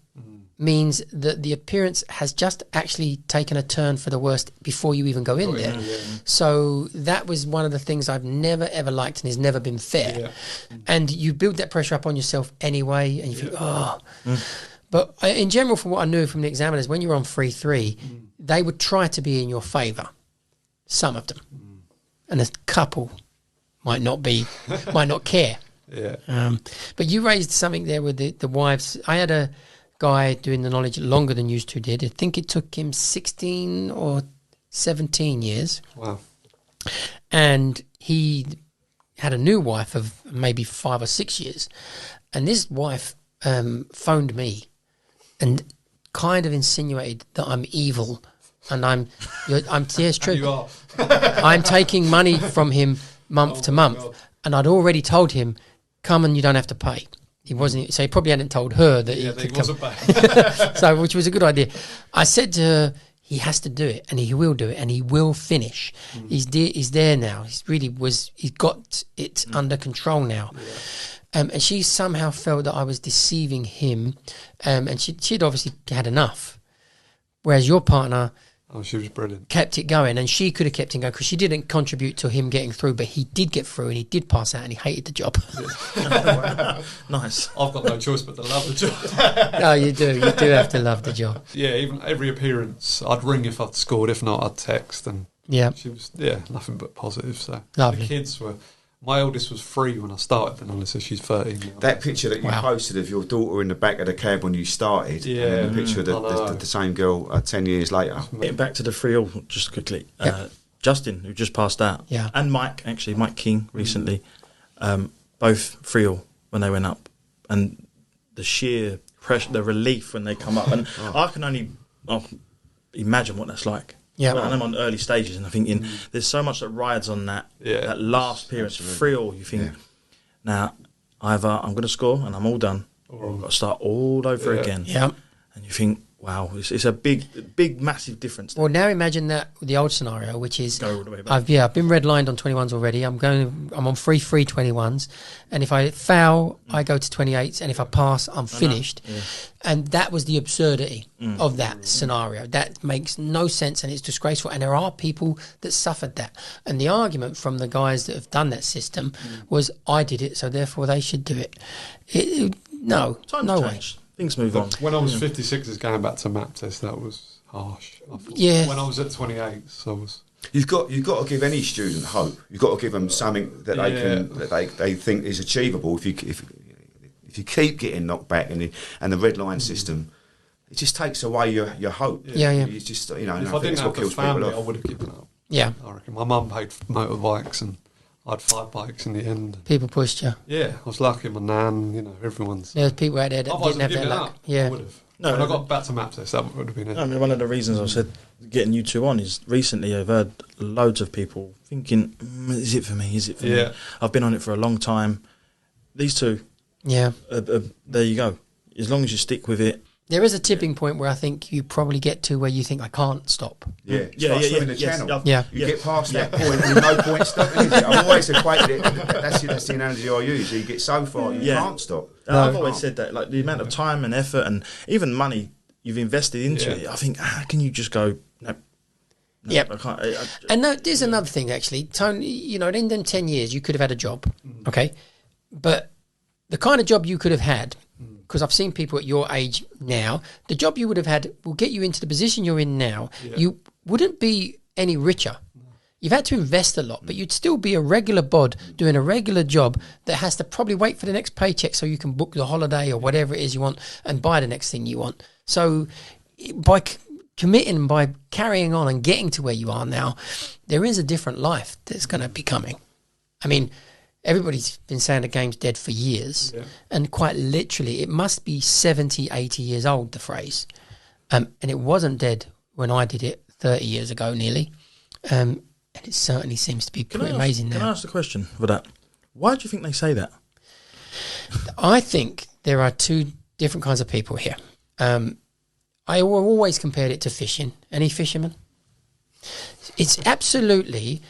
means that the appearance has just actually taken a turn for the worst before you even go in there. Yeah. So that was one of the things I've never, ever liked and has never been fair. Yeah. And you build that pressure up on yourself anyway, and you think, But in general, from what I knew from the examiners, when you're on 3-3, they would try to be in your favour, some of them. And a couple might not care. Yeah. But you raised something there with the wives. I had a guy doing the knowledge longer than you two did. I think it took him 16 or 17 years. Wow. And he had a new wife of maybe 5 or 6 years. And this wife phoned me and kind of insinuated that I'm evil. And I'm it's true. You are. I'm taking money from him month to month. God. And I'd already told him, come and you don't have to pay. He wasn't, so he probably hadn't told her that he could wasn't paying. So, which was a good idea. I said to her, he has to do it, and he will do it, and he will finish. He's there now. He's got it under control now. Yeah. And she somehow felt that I was deceiving him, and she'd obviously had enough. Whereas your partner... Oh, she was brilliant. Kept it going, and she could have kept it going because she didn't contribute to him getting through, but he did get through and he did pass out and he hated the job. Nice. I've got no choice but to love the job. No, you do. You do have to love the job. Yeah, even every appearance, I'd ring if I'd scored. If not, I'd text. And she was, nothing but positive. So lovely. The kids were... My eldest was 3 when I started, then honestly, she's 13 now. That picture that you posted of your daughter in the back of the cab when you started, and then the picture of the same girl 10 years later. Getting back to the 3-all just quickly, Justin, who just passed out, and Mike King recently, both 3-all when they went up, and the sheer pressure, the relief when they come up, and I can only imagine what that's like. Yeah, well, and I'm on early stages, and I'm thinking there's so much that rides on that last appearance. 3-all, you think now either I'm going to score and I'm all done, or I've got to start all over again. Yeah, and you think, wow, it's a big, massive difference. Well, now imagine that the old scenario, which is go all the way back. I've been red lined on 21s already. I'm on free 21s, and if I foul, I go to 28s, and if I pass, I'm finished. Yeah. And that was the absurdity of that scenario. That makes no sense, and it's disgraceful. And there are people that suffered that. And the argument from the guys that have done that system was, I did it, so therefore they should do it. No way. Things move on. When I was 56s going back to map test, that was harsh. When I was at 28, so I was... You've got to give any student hope. You've got to give them something that they think is achievable. If you keep getting knocked back and the red line system, it just takes away your hope. Yeah. It's just, if I didn't have the family, I would have given up. Yeah, I reckon my mum paid for motorbikes, and I had 5 bikes in the end. People pushed you. Yeah, I was lucky. My nan, you know, everyone's. There's people out there that Otherwise, didn't have I'd that given luck. up. Yeah. I would have. No, When I got back to Map Test, that would have been it. I mean, one of the reasons I said getting you two on is recently I've heard loads of people thinking, is it for me? Is it for me? I've been on it for a long time. These two, Yeah. there you go. As long as you stick with it. There is a tipping point where I think you probably get to where you think, I can't stop. Yeah, it's like swimming the yes, channel. Yeah. You get past that point, and there's no point stopping. Is it? I've always equated it. That's the analogy I use. You get so far, you can't stop. I've always said that, like the amount of time and effort and even money you've invested into it. I think, how can you just go? No, Yep. I can't. And no, there's another thing actually, Tony. You know, in them 10 years, you could have had a job, okay, but the kind of job you could have had, because I've seen people at your age now, the job you would have had will get you into the position you're in now. Yeah. You wouldn't be any richer. You've had to invest a lot, but you'd still be a regular bod doing a regular job that has to probably wait for the next paycheck so you can book the holiday or whatever it is you want and buy the next thing you want. So by committing, by carrying on and getting to where you are now, there is a different life that's going to be coming. I mean, everybody's been saying the game's dead for years, and quite literally it must be 70, 80 years old, the phrase. And it wasn't dead when I did it 30 years ago nearly. And it certainly seems to be pretty amazing now. Can I ask the question for that? Why do you think they say that? I think there are two different kinds of people here. I always compared it to fishing. Any fishermen? It's absolutely...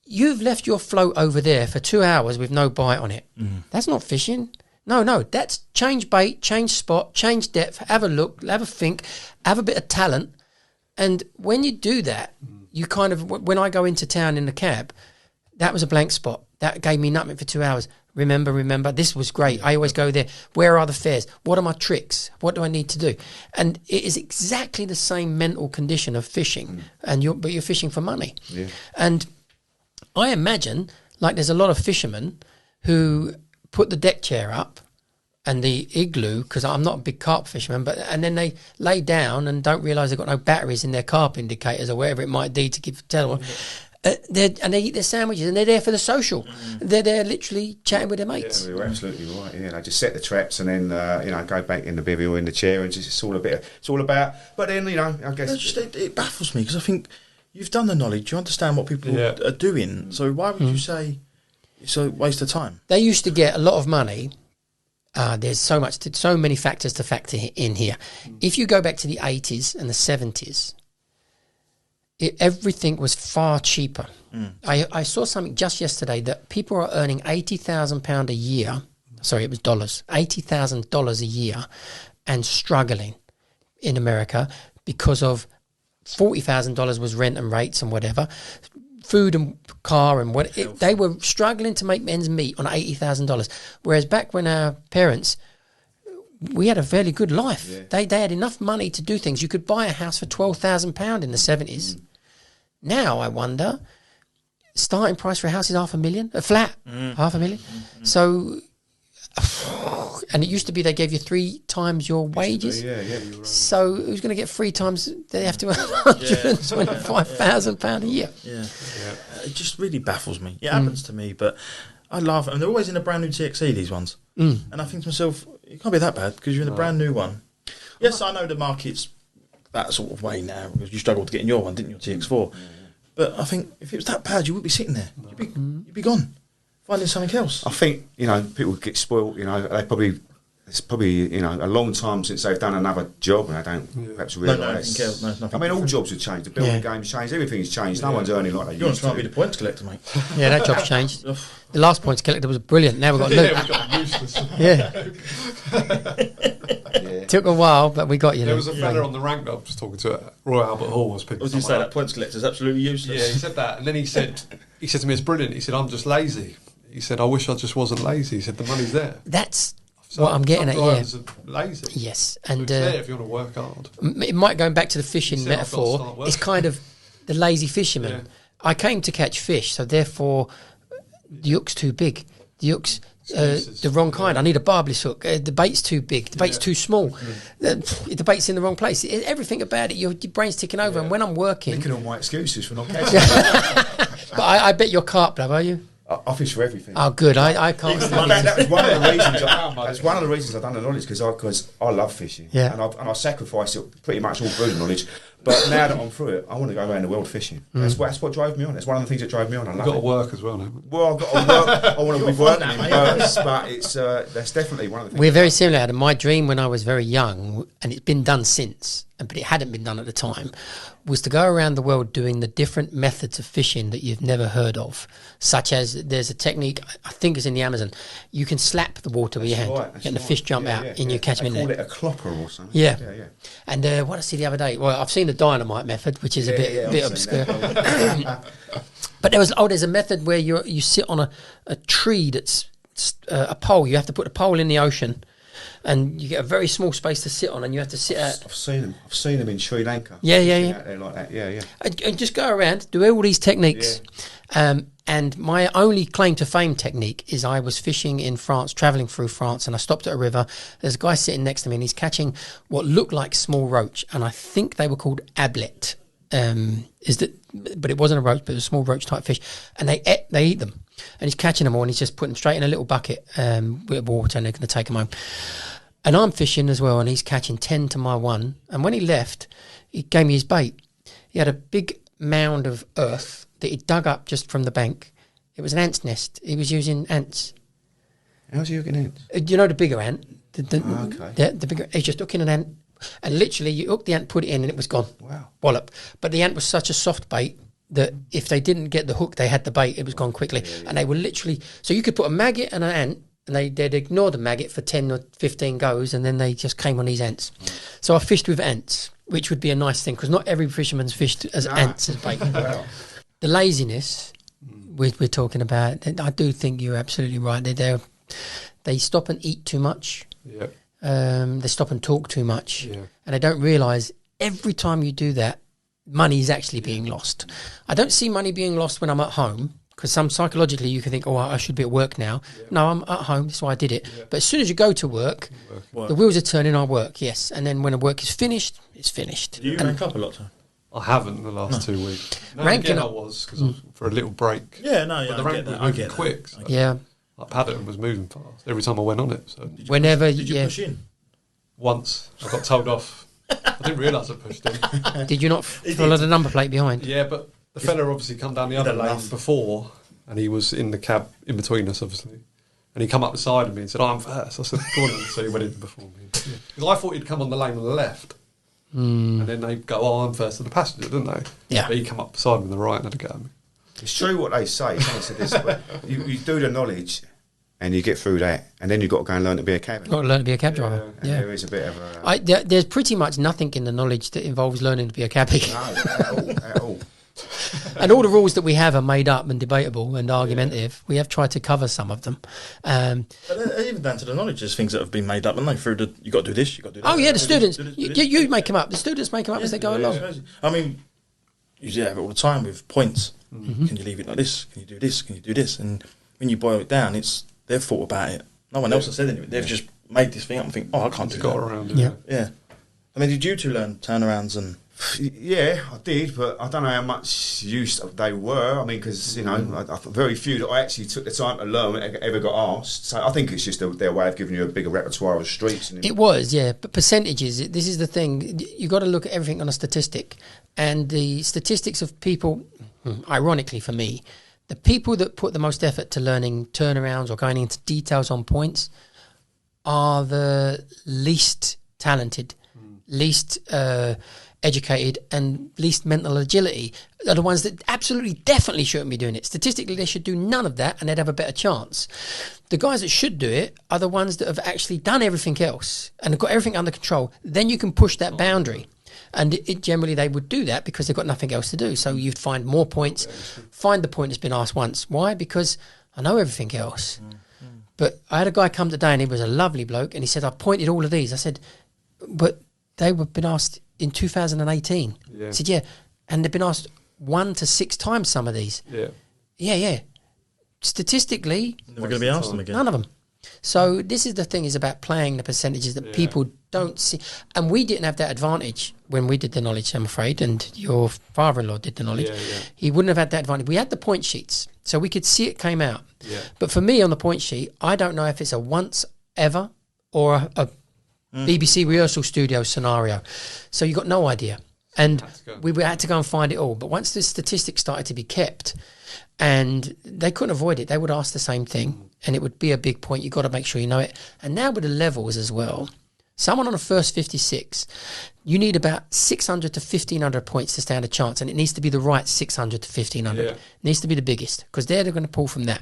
You've left your float over there for 2 hours with no bite on it. That's not fishing. No, that's change bait, change spot, change depth, have a look, have a think, have a bit of talent. And when you do that, you kind of, when I go into town in the cab, that was a blank spot. That gave me nothing for 2 hours. Remember, this was great. I always go there. Where are the fares? What are my tricks? What do I need to do? And it is exactly the same mental condition of fishing, but you're fishing for money. Yeah. And I imagine, like, there's a lot of fishermen who put the deck chair up and the igloo, because I'm not a big carp fisherman, and then they lay down and don't realise they've got no batteries in their carp indicators or whatever it might be to tell them. And they eat their sandwiches and they're there for the social. They're there literally chatting with their mates. Yeah, you're absolutely right. Yeah, they just set the traps and then go back in the bivvy or in the chair and just it's all about. But then I guess it baffles me because I think you've done the knowledge, you understand what people are doing. So why would you say it's a waste of time? They used to get a lot of money. There's so many factors to factor in here. If you go back to the 80s and the 70s, everything was far cheaper. I saw something just yesterday that people are earning £80,000 a year. Sorry, it was dollars. $80,000 a year and struggling in America because of $40,000 was rent and rates and whatever, food and car and they were struggling to make ends meet on $80,000. Whereas back when our parents, we had a fairly good life. Yeah. They had enough money to do things. You could buy a house for £12,000 in the 70s. Now I wonder, starting price for a house is $500,000, a flat, $500,000. So, and it used to be they gave you 3 times your wages. Yeah, you're right. So who's going to get 3 times? They have to earn £125,000 a year. Yeah. It just really baffles me. It happens to me, but I laugh. And they're always in a brand new TXE, these ones. And I think to myself, it can't be that bad because you're in a brand new one. Yes, I know the market's that sort of way now because you struggled to get in your one, didn't you, TX4? But I think if it was that bad, you wouldn't be sitting there. You'd be gone, finding something else. I think people get spoilt. It's probably a long time since they've done another job and they don't perhaps realise. Nothing. I mean, all jobs have changed. The building game's changed. Everything's changed. No one's earning like they You want used to try to. and be the points collector, mate? Yeah, that job's changed. The last points collector was brilliant. Now we've got Luke. we got useless. Took a while, but we got you. There was a fella on the rank that I was talking to at Royal Albert Hall. Was picking What did you say? someone That up. points collector's absolutely useless. Yeah, he said that, and then he said to me, "It's brilliant." He said, "I'm just lazy." He said, "I wish I just wasn't lazy." He said, "The money's there." That's So what I'm getting at. some Yeah. drivers are lazy. Yes, So and it's there if you want to work hard. it might going back to the fishing He said, "I've got to metaphor. start working." It's kind of the lazy fisherman. Yeah. I came to catch fish, so therefore the hook's too big. The hook's the wrong kind. I need a barbless hook. The bait's too big. The bait's too small. The bait's in the wrong place. Everything about it, your brain's ticking over. And when I'm working, Thinking all my excuses for not catching. but I bet you're carp, love, are you? I fish for everything. Oh, good. I can't. That was one of the reasons. That's one of the reasons I've done the knowledge because I love fishing. Yeah. And I sacrifice it pretty much all through the knowledge. But now that I'm through it, I want to go around the world fishing. That's what drove me on. That's one of the things that drove me on. I You've love got to it. work as well now. Well, I've got to work. I want to be working in boats, but it's that's definitely one of the things. We're very similar, Adam. My dream when I was very young, and it's been done since, but it hadn't been done at the time, was to go around the world doing the different methods of fishing that you've never heard of, such as there's a technique, I think it's in the Amazon, you can slap the water with your hand, and the fish jump out, and you catch them in there. They call it a clopper or something. Yeah. And what I see the other day, well, I've seen the dynamite method, which is a bit obscure. But there's a method where you sit on a tree that's a pole. You have to put a pole in the ocean, and you get a very small space to sit on, and you have to sit out. I've seen them in Sri Lanka. Yeah. Out there like that. Yeah. And just go around, do all these techniques. And my only claim to fame technique is I was fishing in France, travelling through France, and I stopped at a river. There's a guy sitting next to me, and he's catching what looked like small roach, and I think they were called ablet. But it wasn't a roach, but it was a small roach type fish, and they eat them. And he's catching them all, and he's just putting them straight in a little bucket with water, and they're going to take them home. And I'm fishing as well, and he's catching 10 to my 1. And when he left, he gave me his bait. He had a big mound of earth that he dug up just from the bank. It was an ant's nest. He was using ants. How's he hooking ants? You know the bigger ant? Okay. The bigger. He's just hooking an ant, and literally you hook the ant, put it in, and it was gone. Wow. Wallop. But the ant was such a soft bait that if they didn't get the hook, they had the bait, it was gone quickly. And they were literally... So you could put a maggot and an ant, and they'd ignore the maggot for 10 or 15 goes, and then they just came on these ants. So I fished with ants, which would be a nice thing, because not every fisherman's fished as ants as bait. Wow. The laziness we're talking about, I do think you're absolutely right. They stop and eat too much. Yeah. They stop and talk too much. Yeah. And they don't realise every time you do that, money is actually being lost. I don't see money being lost when I'm at home, because psychologically you can think, oh, I should be at work now. Yeah. No, I'm at home, that's why I did it. Yeah. But as soon as you go to work, the wheels are turning, I work, yes. And then when the work is finished, it's finished. Do you rank up a lot, Tom? I haven't in the last 2 weeks. No, Ranking I was, because for a little break. Yeah, no, But the rank was moving quick. So yeah. Like Paddington was moving fast every time I went on it. So Did you push in? Once I got told off. I didn't realise I pushed in. Did you not follow the number plate behind? Yeah, but the fella obviously come down the other lane before, and he was in the cab in between us, obviously. And he come up beside of me and said, I'm first. I said, go on. So he went in before me. Because I thought he'd come on the lane on the left. And then they go, I'm first to the passenger, didn't they? Yeah. But he come up beside me on the right and had a go at me. It's true what they say. Someone said this, but you do the knowledge and you get through that, and then you've got to go and learn to be a cabin. Got to learn to be a cab driver. Yeah. There is a bit of a... there's pretty much nothing in the knowledge that involves learning to be a cabbie. No, at all. And all the rules that we have are made up and debatable and argumentative. We have tried to cover some of them. But even down to the knowledge, there's things that have been made up, and you got to do this, you got to do that. Oh yeah, the students. You make them up. The students make them up as they go along. I mean, you have it all the time with points. Mm-hmm. Can you leave it like this? Can you do this? Can you do this? And when you boil it down, they've thought about it. No one else has said anything. They've just made this thing up and think, I can't do that. Got around it. Yeah. I mean, did you two learn turnarounds and... Yeah, I did, but I don't know how much use they were. I mean, because, I very few that I actually took the time to learn ever got asked. So I think it's just their way of giving you a bigger repertoire of streets. It was, yeah. But percentages, this is the thing. You got to look at everything on a statistic. And the statistics of people, ironically for me, the people that put the most effort to learning turnarounds or going into details on points are the least talented, least... educated and least mental agility are the ones that absolutely definitely shouldn't be doing it. Statistically, they should do none of that and they'd have a better chance. The guys that should do it are the ones that have actually done everything else and have got everything under control. Then you can push that boundary. And generally they would do that because they've got nothing else to do. So you'd find more points, find the point that's been asked once. Why? Because I know everything else. But I had a guy come today and he was a lovely bloke and he said, I pointed all of these. I said, but they were been asked in 2018. Yeah. I said, yeah. And they've been asked 1 to 6 times some of these. Yeah. Statistically, we're going to be asked them again. None of them. So this is the thing, is about playing the percentages that people don't see, and we didn't have that advantage when we did the knowledge, I'm afraid, and your father-in-law did the knowledge. He wouldn't have had that advantage. We had the point sheets, so we could see it came out. But for me on the point sheet, I don't know if it's a once ever or a BBC rehearsal studio scenario. So you got no idea. And we had to go and find it all. But once the statistics started to be kept, and they couldn't avoid it, they would ask the same thing, and it would be a big point. You've got to make sure you know it. And now with the levels as well, someone on the first 56, you need about 600 to 1,500 points to stand a chance, and it needs to be the right 600 to 1,500. It needs to be the biggest, because they're going to pull from that.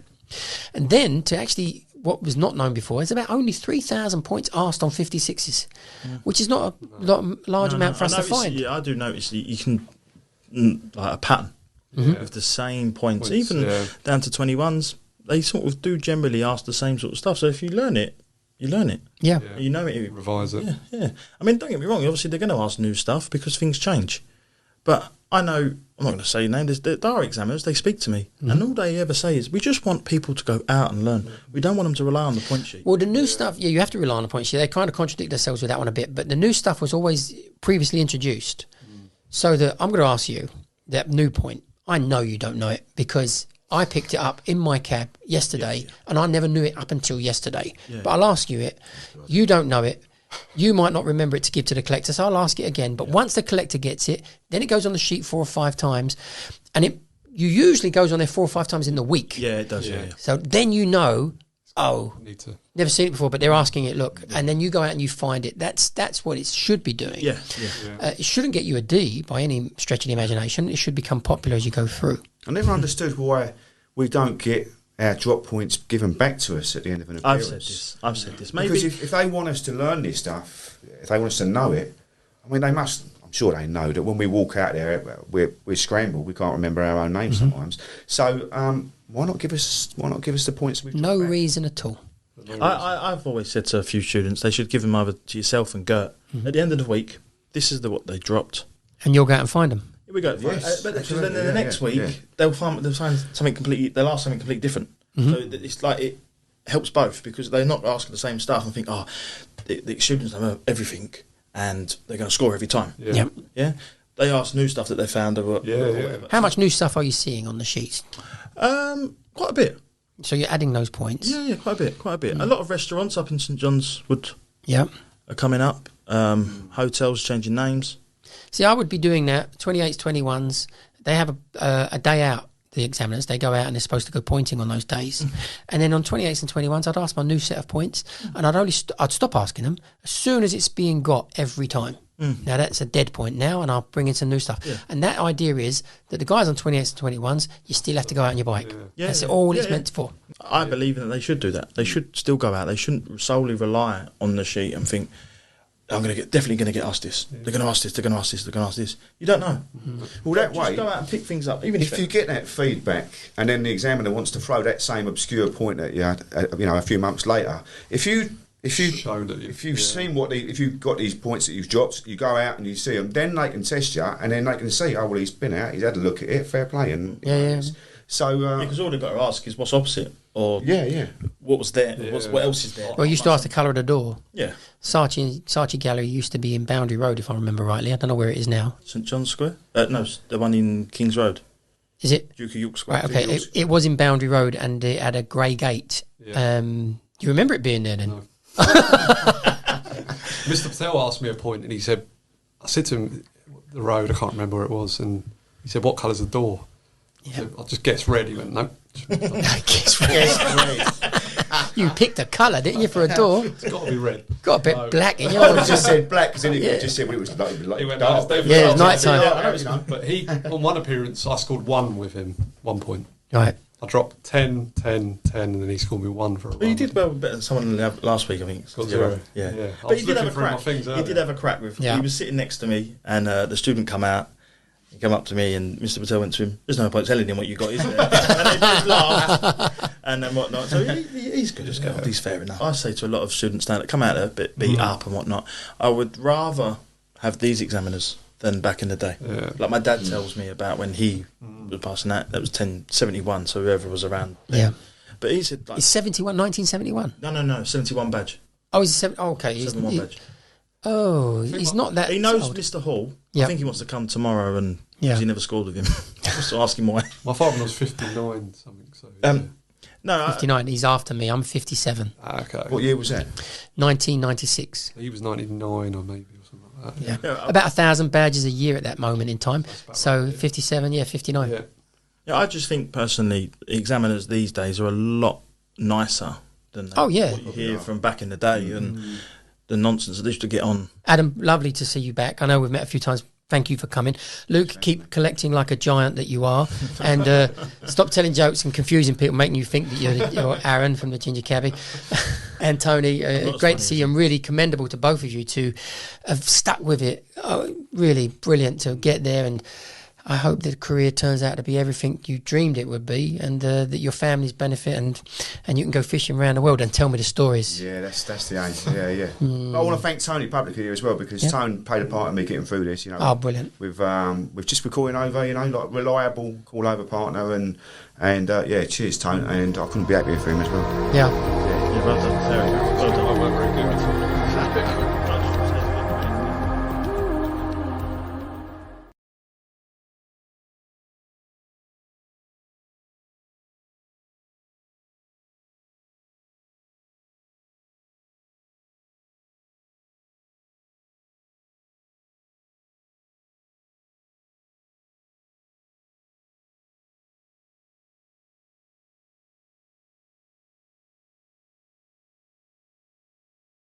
And then to actually, what was not known before, is about only 3,000 points asked on 56s, which is not a large amount for us to find. Yeah, I do notice that you can, like a pattern of the same points even down to 21s. They sort of do generally ask the same sort of stuff. So if you learn it, you learn it. Yeah. You know it. You revise it. Yeah. I mean, don't get me wrong. Obviously, they're going to ask new stuff because things change. But I know, I'm not going to say names, there are examiners, they speak to me. And all they ever say is, we just want people to go out and learn. We don't want them to rely on the point sheet. Well, the new stuff, you have to rely on the point sheet. They kind of contradict themselves with that one a bit. But the new stuff was always previously introduced. So that I'm going to ask you, that new point, I know you don't know it because I picked it up in my cab yesterday and I never knew it up until yesterday. But I'll ask you it. You don't know it. You might not remember it to give to the collector, so I'll ask it again. But once the collector gets it, then it goes on the sheet 4 or 5 times. And you usually goes on there 4 or 5 times in the week. Yeah, it does, yeah. So then you know, Need to. never seen it before, but they're asking it, look. And then you go out and you find it. That's what it should be doing. Yeah. It shouldn't get you a D by any stretch of the imagination. It should become popular as you go through. I never understood why we don't get our drop points given back to us at the end of an appearance. I've said this. Maybe Because if they want us to learn this stuff, if they want us to know it, I mean, they must. I'm sure they know that when we walk out there, we're scrambled. We can't remember our own names sometimes. So why not give us the points we've No got back? reason at all. I've always said to a few students, they should give them either to yourself and Gert. At the end of the week, this is what they dropped. And you'll go out and find them. Here we go. Yes, but then absolutely, the next week, they'll find something completely. They'll ask something completely different. So it's like it helps both because they're not asking the same stuff and think, the students know everything and they're going to score every time. Yeah. They ask new stuff that they found or whatever. How much new stuff are you seeing on the sheets? Quite a bit. So you're adding those points. Yeah, quite a bit. A lot of restaurants up in St John's Wood are coming up. Hotels changing names. See, I would be doing that. 28s, 21s. They have a day out. The examiners, they go out and they're supposed to go pointing on those days. And then on 28s and 21s, I'd ask my new set of points, and I'd stop asking them as soon as it's being got every time. Now that's a dead point now, and I'll bring in some new stuff. And that idea is that the guys on 28s and 21s, you still have to go out on your bike. That's all it's meant for. I believe that they should do that. They should still go out. They shouldn't solely rely on the sheet and think, I'm definitely going to get asked this. They're going to ask this. They're going to ask this. They're going to ask this. You don't know. Well, that Just way, go out and pick things up. Even if you get that feedback, and then the examiner wants to throw that same obscure point at you, a few months later, if you've seen if you've got these points that you've dropped, you go out and you see them, then they can test you, and then they can see, oh well, he's been out, he's had a look at it, fair play, and so because all they've got to ask is what's opposite, or what was there, what else is there. Well, you used to ask the colour of the door. Yeah, Saatchi Gallery used to be in Boundary Road, if I remember rightly. I don't know where it is now. St John's Square. No, the one in King's Road. Is it? Duke of York Square. Right. Okay. It was in Boundary Road, and it had a grey gate. Yeah. You remember it being there then? No. Mr. Patel asked me a point, and he said, I said to him, the road, I can't remember where it was, and he said, what colour's the door? I said, I just guess red. He went, no. Guess red. You picked a colour, didn't you, for a door? It's got to be red. Got a bit black in I yours. just said black because then it just said well, it was like He went, dark. no, Yeah, it's night time. But he, on one appearance, I scored 1 with him, 1 point. Right. I dropped 10, 10, 10, and then he scored me 1 for a But you run. did well better than someone last week, I think. Got 0. Yeah. I But was he did have a looking through my crack. things He earlier. did have a crack with. Yeah. He was sitting next to me, and the student come out. He came up to me, and Mr. Patel went to him. There's no point telling him what you got, is there? And they both laughed and then whatnot. So he's good as gold. He's fair enough. I say to a lot of students now that come out there a bit beat up and whatnot, I would rather have these examiners than back in the day. Yeah. Like my dad tells me about when he was passing that was 1071, so whoever was around then. Yeah. But he said, like, It's 71, 1971. no, 71 badge. Oh, is it 7? Oh, okay. 71 badge. Oh, he's not that He knows old. Mr. Hall. Yeah. I think he wants to come tomorrow, and Yeah. he never scored with him. Just ask him why. My father was 59 something. So No, 59. He's after me. I'm 57. okay. What year was that? 1996. He was 99 or maybe or something like that. Yeah. Yeah, About 1,000 badges a year at that moment in time. about So right, yeah. 57, yeah, 59. Yeah. Yeah, I just think personally, examiners these days are a lot nicer than Oh, yeah. what you hear from back in the day, and the nonsense that they used to get on. Adam, lovely to see you back. I know we've met a few times. Thank you for coming. Luke, keep collecting like a giant that you are. And stop telling jokes and confusing people, making you think that you're Aaron from the Ginger Cabbie. And Tony, not as great funny to see as you, and really commendable to both of you to have stuck with it. Oh, really brilliant to get there, and I hope the career turns out to be everything you dreamed it would be, and that your families benefit, and you can go fishing around the world and tell me the stories. Yeah, that's the aim. Yeah. But I want to thank Tony publicly here as well, because Tony played a part in me getting through this. You know, Oh, brilliant. With just recording over, you know, like reliable call over partner, and yeah, cheers, Tony, and I couldn't be happier for him as well. Yeah. Yeah, well done, Sarah. Well done.